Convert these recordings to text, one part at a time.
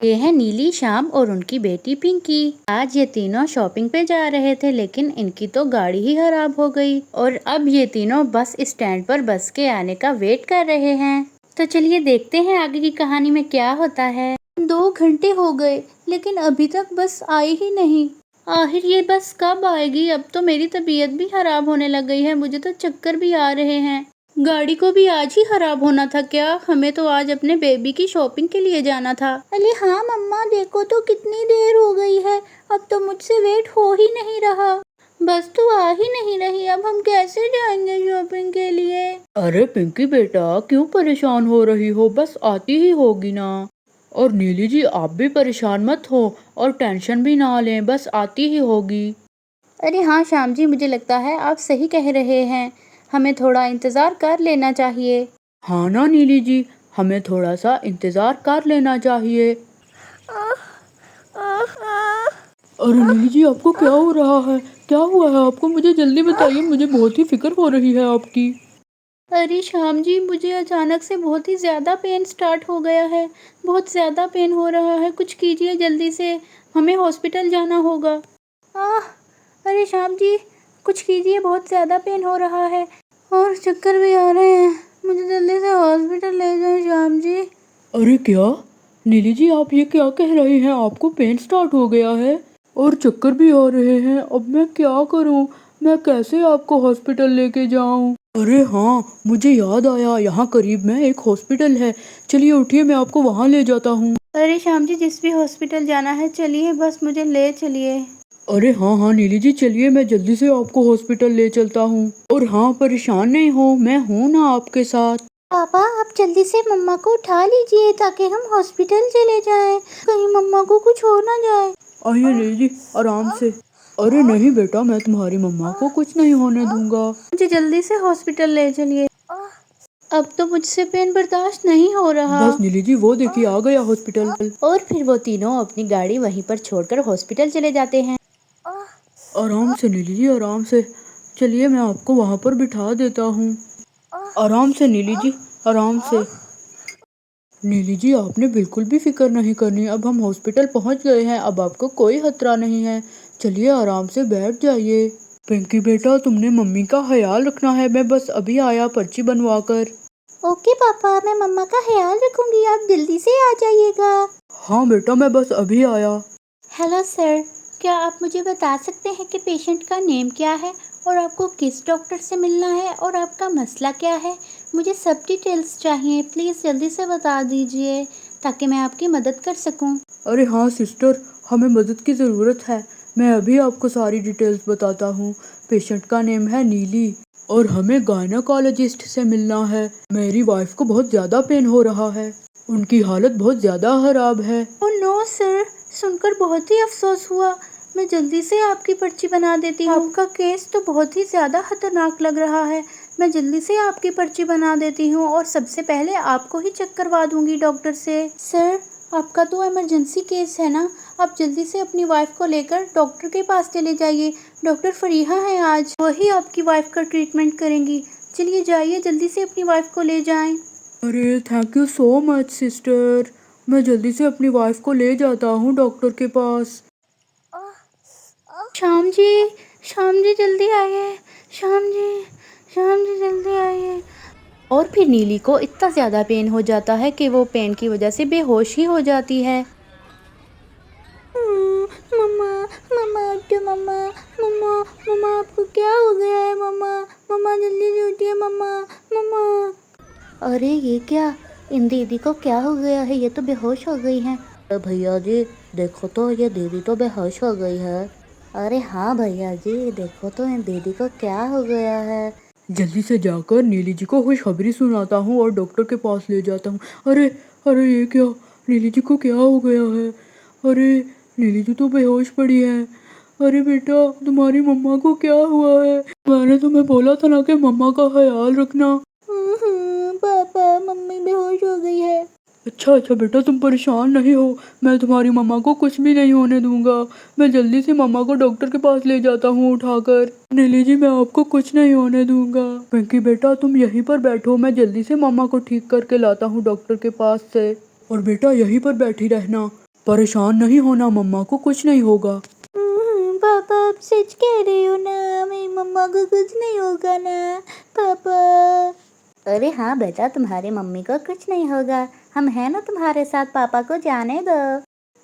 ये है नीली, श्याम और उनकी बेटी पिंकी। आज ये तीनों शॉपिंग पे जा रहे थे, लेकिन इनकी तो गाड़ी ही खराब हो गई और अब ये तीनों बस स्टैंड पर बस के आने का वेट कर रहे हैं। तो चलिए देखते हैं आगे की कहानी में क्या होता है। 2 घंटे हो गए लेकिन अभी तक बस आई ही नहीं। आखिर ये बस कब आएगी? अब तो मेरी तबीयत भी खराब होने लग गई है, मुझे तो चक्कर भी आ रहे हैं। गाड़ी को भी आज ही खराब होना था क्या? हमें तो आज अपने बेबी की शॉपिंग के लिए जाना था। अरे हाँ मम्मा, देखो तो कितनी देर हो गई है, अब तो मुझसे वेट हो ही नहीं रहा। बस तो आ ही नहीं रही, अब हम कैसे जाएंगे शॉपिंग के लिए? अरे पिंकी बेटा, क्यों परेशान हो रही हो? बस आती ही होगी ना। और नीली जी, आप भी परेशान मत हो और टेंशन भी ना लें, बस आती ही होगी। अरे हाँ श्याम जी, मुझे लगता है आप सही कह रहे हैं, हमें थोड़ा इंतज़ार कर लेना चाहिए। हाँ ना नीली जी, हमें थोड़ा सा इंतजार कर लेना चाहिए। अरे नीली जी, आपको क्या हो रहा है? क्या हुआ है आपको? मुझे जल्दी बताइए, मुझे बहुत ही फिक्र हो रही है आपकी। अरे श्याम जी, मुझे अचानक से बहुत ही ज़्यादा पेन स्टार्ट हो गया है, बहुत ज़्यादा पेन हो रहा है, कुछ कीजिए जल्दी से, हमें हॉस्पिटल जाना होगा। अरे श्याम जी, कुछ कीजिए, बहुत ज़्यादा पेन हो रहा है और चक्कर भी आ रहे हैं, मुझे जल्दी से हॉस्पिटल ले जाएं श्याम जी। अरे क्या नीली जी, आप ये क्या कह रहे हैं? आपको पेन स्टार्ट हो गया है और चक्कर भी आ रहे हैं। अब मैं क्या करूं? मैं कैसे आपको हॉस्पिटल लेके जाऊं? अरे हाँ, मुझे याद आया, यहाँ करीब में एक हॉस्पिटल है। चलिए उठिए, मैं आपको वहाँ ले जाता हूँ। अरे श्याम जी, जिस भी हॉस्पिटल जाना है चलिए, बस मुझे ले चलिए। अरे हाँ हाँ नीली जी, चलिए मैं जल्दी से आपको हॉस्पिटल ले चलता हूँ। और हाँ, परेशान नहीं हो, मैं हूँ ना आपके साथ। पापा, आप जल्दी से मम्मा को उठा लीजिए ताकि हम हॉस्पिटल चले जाएं, कहीं मम्मा को कुछ हो ना जाए। आइए नीली जी, आराम से। अरे नहीं बेटा, मैं तुम्हारी मम्मा को कुछ नहीं होने दूंगा। मुझे जल्दी से हॉस्पिटल ले चलिए, अब तो मुझसे पेन बर्दाश्त नहीं हो रहा। बस नीली जी, वो देखिए आ गया हॉस्पिटल। और फिर वो तीनों अपनी गाड़ी वहीं पर छोड़कर हॉस्पिटल चले जाते हैं। आराम से नीली जी, आराम से। चलिए मैं आपको वहाँ पर बिठा देता हूँ। आराम से नीली जी, आराम से। नीली जी, आपने बिल्कुल भी फिक्र नहीं करनी, अब हम हॉस्पिटल पहुँच गए हैं, अब आपको कोई खतरा नहीं है। चलिए आराम से बैठ जाइए। पिंकी बेटा, तुमने मम्मी का ख्याल रखना है, मैं बस अभी आया पर्ची बनवा कर। ओके पापा, मैं मम्मा का ख्याल रखूंगी, आप जल्दी से आ जाइएगा। हाँ बेटा, मैं बस अभी आया। हेलो सर, क्या आप मुझे बता सकते हैं कि पेशेंट का नेम क्या है और आपको किस डॉक्टर से मिलना है और आपका मसला क्या है? मुझे सब डिटेल्स चाहिए, प्लीज़ जल्दी से बता दीजिए ताकि मैं आपकी मदद कर सकूं। अरे हाँ सिस्टर, हमें मदद की ज़रूरत है। मैं अभी आपको सारी डिटेल्स बताता हूँ। पेशेंट का नेम है नीली और हमें गायनाकोलॉजिस्ट से मिलना है। मेरी वाइफ को बहुत ज़्यादा पेन हो रहा है, उनकी हालत बहुत ज़्यादा खराब है। ओह नो सर, सुनकर बहुत ही अफसोस हुआ। मैं जल्दी से आपकी पर्ची बना देती हूँ। आपका केस तो बहुत ही ज़्यादा खतरनाक लग रहा है। मैं जल्दी से आपकी पर्ची बना देती हूँ और सबसे पहले आपको ही चेक करवा दूंगी डॉक्टर से। सर, आपका तो इमरजेंसी केस है ना, आप जल्दी से अपनी वाइफ को लेकर डॉक्टर के पास चले जाइए। डॉक्टर फरीहा हैं आज, वही आपकी वाइफ का ट्रीटमेंट करेंगी। चलिए जाइए, जल्दी से अपनी वाइफ को ले जाएं। अरे thank you so much sister, मैं जल्दी से अपनी वाइफ को ले जाता हूँ डॉक्टर के पास। श्याम जी, श्याम जी जल्दी आइए, श्याम जी, श्याम जी जल्दी आइए। और फिर नीली को इतना ज़्यादा पेन हो जाता है कि वो पेन की वजह से बेहोश ही हो जाती है। मम्मा, मम्मा उठो, मम्मा, मम्मा, मम्मा आपको क्या हो गया है? मम्मा, मम्मा जल्दी से उठिए, मम्मा, मम्मा। अरे ये क्या, इन दीदी को क्या हो गया है? ये तो बेहोश हो गई हैं। अरे भैया जी, देखो तो ये दीदी तो बेहोश हो गई है। अरे हाँ भैया जी, देखो तो इन दीदी को क्या हो गया है। जल्दी से जाकर नीली जी को खुशखबरी सुनाता हूँ और डॉक्टर के पास ले जाता हूँ। अरे अरे ये क्या, नीली जी को क्या हो गया है? अरे नीली जी तो बेहोश पड़ी है। अरे बेटा, तुम्हारी मम्मा को क्या हुआ है? मैंने तुम्हें बोला था ना कि मम्मा का ख्याल रखना। पापा, मम्मी बेहोश हो गई है। अच्छा अच्छा बेटा, तुम परेशान नहीं हो, मैं तुम्हारी मम्मा को कुछ भी नहीं होने दूंगा। मैं जल्दी से मम्मा को डॉक्टर के पास ले जाता हूँ उठाकर। नीली जी, मैं आपको कुछ नहीं होने दूंगा। पिंकी बेटा, तुम यहीं पर बैठो, मैं जल्दी से मम्मा को ठीक करके लाता हूँ डॉक्टर के पास से। और बेटा यहीं पर बैठी रहना। परेशान नहीं होना, मम्मा को कुछ नहीं होगा। पापा आप सच कह रहे हो ना? मेरी मम्मा को कुछ नहीं होगा ना पापा? अरे हाँ बेटा, तुम्हारी मम्मी को कुछ नहीं होगा, हम हैं ना तुम्हारे साथ, पापा को जाने दो।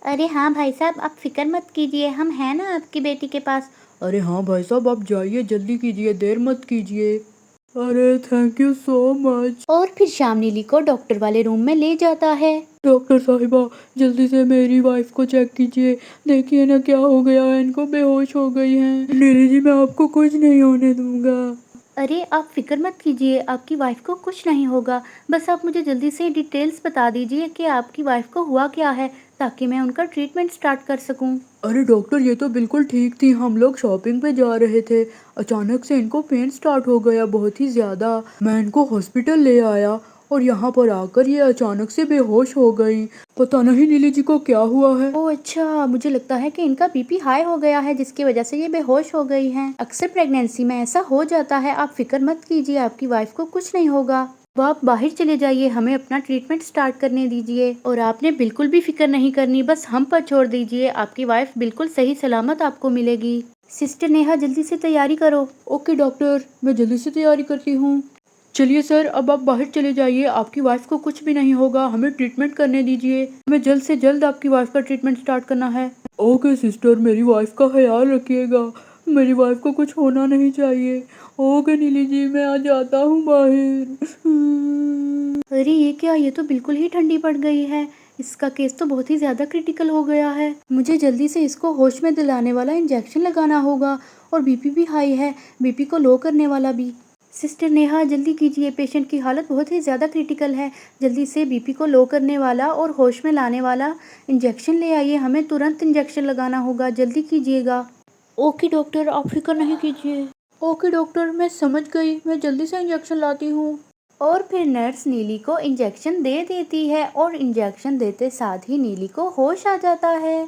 अरे हाँ भाई साहब, आप फिक्र मत कीजिए, हम हैं ना आपकी बेटी के पास। अरे हाँ भाई साहब, आप जाइए, जल्दी कीजिए, देर मत कीजिए। अरे थैंक यू सो मच। और फिर शाम नीली को डॉक्टर वाले रूम में ले जाता है। डॉक्टर साहिबा, जल्दी से मेरी वाइफ को चेक कीजिए, देखिए ना क्या हो गया है, इनको बेहोश हो गई हैं। नीली जी, मैं आपको कुछ नहीं होने दूंगा। अरे आप फिक्र मत कीजिए, आपकी वाइफ को कुछ नहीं होगा, बस आप मुझे जल्दी से डिटेल्स बता दीजिए कि आपकी वाइफ को हुआ क्या है, ताकि मैं उनका ट्रीटमेंट स्टार्ट कर सकूं। अरे डॉक्टर, ये तो बिल्कुल ठीक थी, हम लोग शॉपिंग पे जा रहे थे, अचानक से इनको पेन स्टार्ट हो गया बहुत ही ज़्यादा। मैं इनको हॉस्पिटल ले आया और यहाँ पर आकर ये अचानक से बेहोश हो गई। पता नहीं नीली जी को क्या हुआ है। ओह अच्छा, मुझे लगता है कि इनका बीपी हाई हो गया है, जिसकी वजह से ये बेहोश हो गई हैं। अक्सर प्रेगनेंसी में ऐसा हो जाता है, आप फिक्र मत कीजिए, आपकी वाइफ को कुछ नहीं होगा। अब आप बाहर चले जाइए, हमें अपना ट्रीटमेंट स्टार्ट करने दीजिए, और आपने बिल्कुल भी फिक्र नहीं करनी, बस हम पर छोड़ दीजिए, आपकी वाइफ बिल्कुल सही सलामत आपको मिलेगी। सिस्टर नेहा, जल्दी से तैयारी करो। ओके डॉक्टर, मैं जल्दी से तैयारी करती हूँ। चलिए सर, अब आप बाहर चले जाइए, आपकी वाइफ को कुछ भी नहीं होगा, हमें ट्रीटमेंट करने दीजिए, हमें जल्द से जल्द आपकी वाइफ का ट्रीटमेंट स्टार्ट करना है। ओके सिस्टर, मेरी वाइफ का ख्याल रखिएगा, मेरी वाइफ को कुछ होना नहीं चाहिए। ओके नीली जी, मैं आ जाता हूँ बाहर। अरे ये क्या, ये तो बिल्कुल ही ठंडी पड़ गई है, इसका केस तो बहुत ही ज़्यादा क्रिटिकल हो गया है। मुझे जल्दी से इसको होश में दिलाने वाला इंजेक्शन लगाना होगा, और बीपी भी हाई है, बीपी को लो करने वाला भी। सिस्टर नेहा जल्दी कीजिए, पेशेंट की हालत बहुत ही ज़्यादा क्रिटिकल है, जल्दी से बीपी को लो करने वाला और होश में लाने वाला इंजेक्शन ले आइए, हमें तुरंत इंजेक्शन लगाना होगा, जल्दी कीजिएगा। ओके डॉक्टर, आप फिक्र नहीं कीजिए। ओके डॉक्टर, मैं समझ गई, मैं जल्दी से इंजेक्शन लाती हूँ। और फिर नर्स नीली को इंजेक्शन दे देती है, और इंजेक्शन देते साथ ही नीली को होश आ जाता है।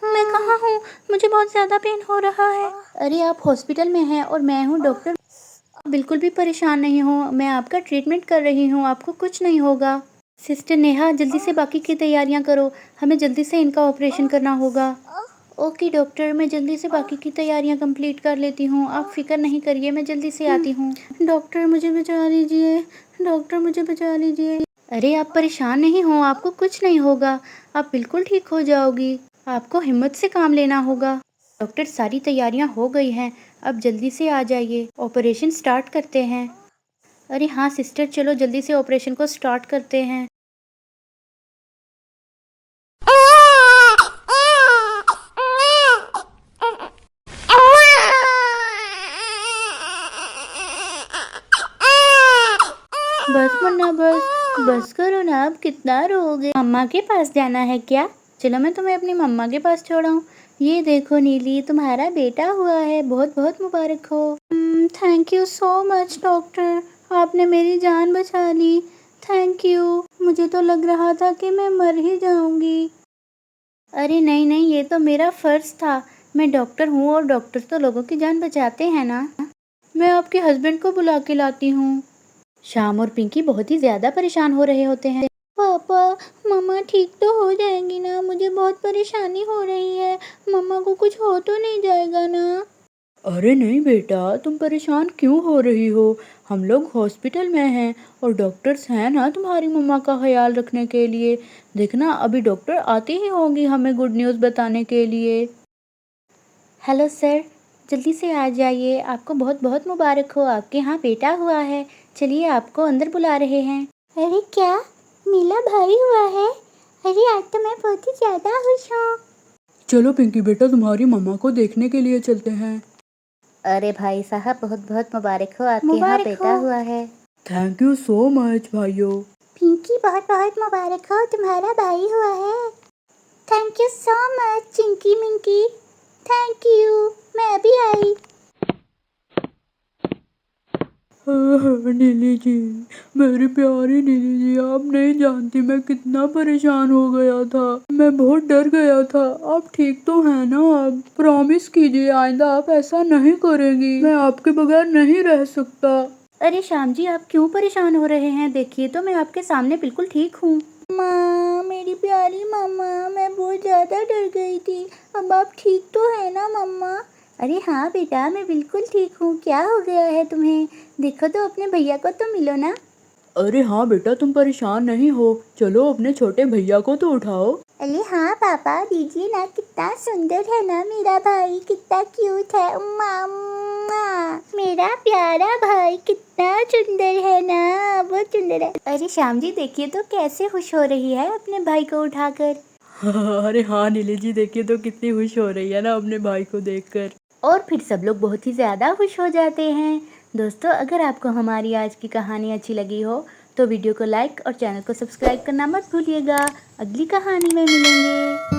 मैं कहाँ हूँ? मुझे बहुत ज़्यादा पेन हो रहा है। अरे आप हॉस्पिटल में हैं और मैं हूँ डॉक्टर। बिल्कुल भी परेशान नहीं हो, मैं आपका ट्रीटमेंट कर रही हूँ, आपको कुछ नहीं होगा। सिस्टर नेहा जल्दी से बाकी की तैयारियाँ करो, हमें जल्दी से इनका ऑपरेशन करना होगा। ओके डॉक्टर, मैं जल्दी से बाकी की तैयारियां कंप्लीट कर लेती हूँ, आप फिक्र नहीं करिए, मैं जल्दी से आती हूँ। डॉक्टर मुझे बचा लीजिए, डॉक्टर मुझे बचा लीजिए। अरे आप परेशान नहीं हो, आपको कुछ नहीं होगा, आप बिल्कुल ठीक हो जाओगी, आपको हिम्मत से काम लेना होगा। डॉक्टर सारी तैयारियां हो गई हैं, अब जल्दी से आ जाइए, ऑपरेशन स्टार्ट करते हैं। अरे हाँ सिस्टर, चलो जल्दी से ऑपरेशन को स्टार्ट करते हैं। बस मुन्ना बस करो ना, अब कितना रोओगे? मम्मा के पास जाना है क्या? चलो मैं तुम्हें अपनी मम्मा के पास छोड़ाऊँ। ये देखो नीली, तुम्हारा बेटा हुआ है, बहुत बहुत मुबारक हो। Thank you so much doctor, आपने मेरी जान बचा ली, थैंक यू। मुझे तो लग रहा था कि मैं मर ही जाऊंगी। अरे नहीं नहीं, ये तो मेरा फ़र्ज़ था, मैं डॉक्टर हूँ और डॉक्टर तो लोगों की जान बचाते हैं ना। मैं आपके हस्बैंड को बुला के लाती हूँ। शाम और पिंकी बहुत ही ज़्यादा परेशान हो रहे होते हैं। पापा, मम्मा ठीक तो हो जाएंगी ना? मुझे बहुत परेशानी हो रही है, मम्मा को कुछ हो तो नहीं जाएगा ना? अरे नहीं बेटा, तुम परेशान क्यों हो रही हो, हम लोग हॉस्पिटल में हैं और डॉक्टर्स हैं ना तुम्हारी मम्मा का ख्याल रखने के लिए। देखना, अभी डॉक्टर आती ही होंगी हमें गुड न्यूज़ बताने के लिए। हेलो सर, जल्दी से आ जाइए, आपको बहुत बहुत मुबारक हो, आपके यहाँ बेटा हुआ है। चलिए आपको अंदर बुला रहे हैं। अरे क्या, मीला भाई हुआ है? अरे आज तो मैं बहुत ही ज़्यादा खुश हूँ। चलो पिंकी बेटा, तुम्हारी मम्मा को देखने के लिए चलते हैं। अरे भाई साहब, बहुत बहुत मुबारक हो, आपके यहाँ बेटा हुआ है। थैंक यू सो मच भाइयों। पिंकी बहुत बहुत मुबारक हो, तुम्हारा भाई हुआ है। Thank you so much Chinki Minki, thank you, मैं अभी आई। नीली जी, मेरी प्यारी नीली जी, आप नहीं जानती मैं कितना परेशान हो गया था, मैं बहुत डर गया था। आप ठीक तो हैं ना? आप प्रॉमिस कीजिए आइंदा आप ऐसा नहीं करेंगी, मैं आपके बगैर नहीं रह सकता। अरे श्याम जी, आप क्यों परेशान हो रहे हैं? देखिए तो मैं आपके सामने बिल्कुल ठीक हूँ। माँ अब आप ठीक तो है ना मम्मा? अरे हाँ बेटा, मैं बिल्कुल ठीक हूँ। क्या हो गया है तुम्हें? देखो तो अपने भैया को तो मिलो ना। अरे हाँ बेटा, तुम परेशान नहीं हो, चलो अपने छोटे भैया को तो उठाओ। अरे हाँ पापा, दीजिए ना, कितना सुंदर है ना मेरा भाई, कितना क्यूट है। मम्मा, मेरा प्यारा भाई कितना सुंदर है ना, बहुत सुंदर है। अरे श्याम जी देखिए तो कैसे खुश हो रही है अपने भाई को उठाकर। अरे हाँ नीली जी, देखिए तो कितनी खुश हो रही है ना अपने भाई को देखकर। और फिर सब लोग बहुत ही ज़्यादा खुश हो जाते हैं। दोस्तों, अगर आपको हमारी आज की कहानी अच्छी लगी हो तो वीडियो को लाइक और चैनल को सब्सक्राइब करना मत भूलिएगा। अगली कहानी में मिलेंगे।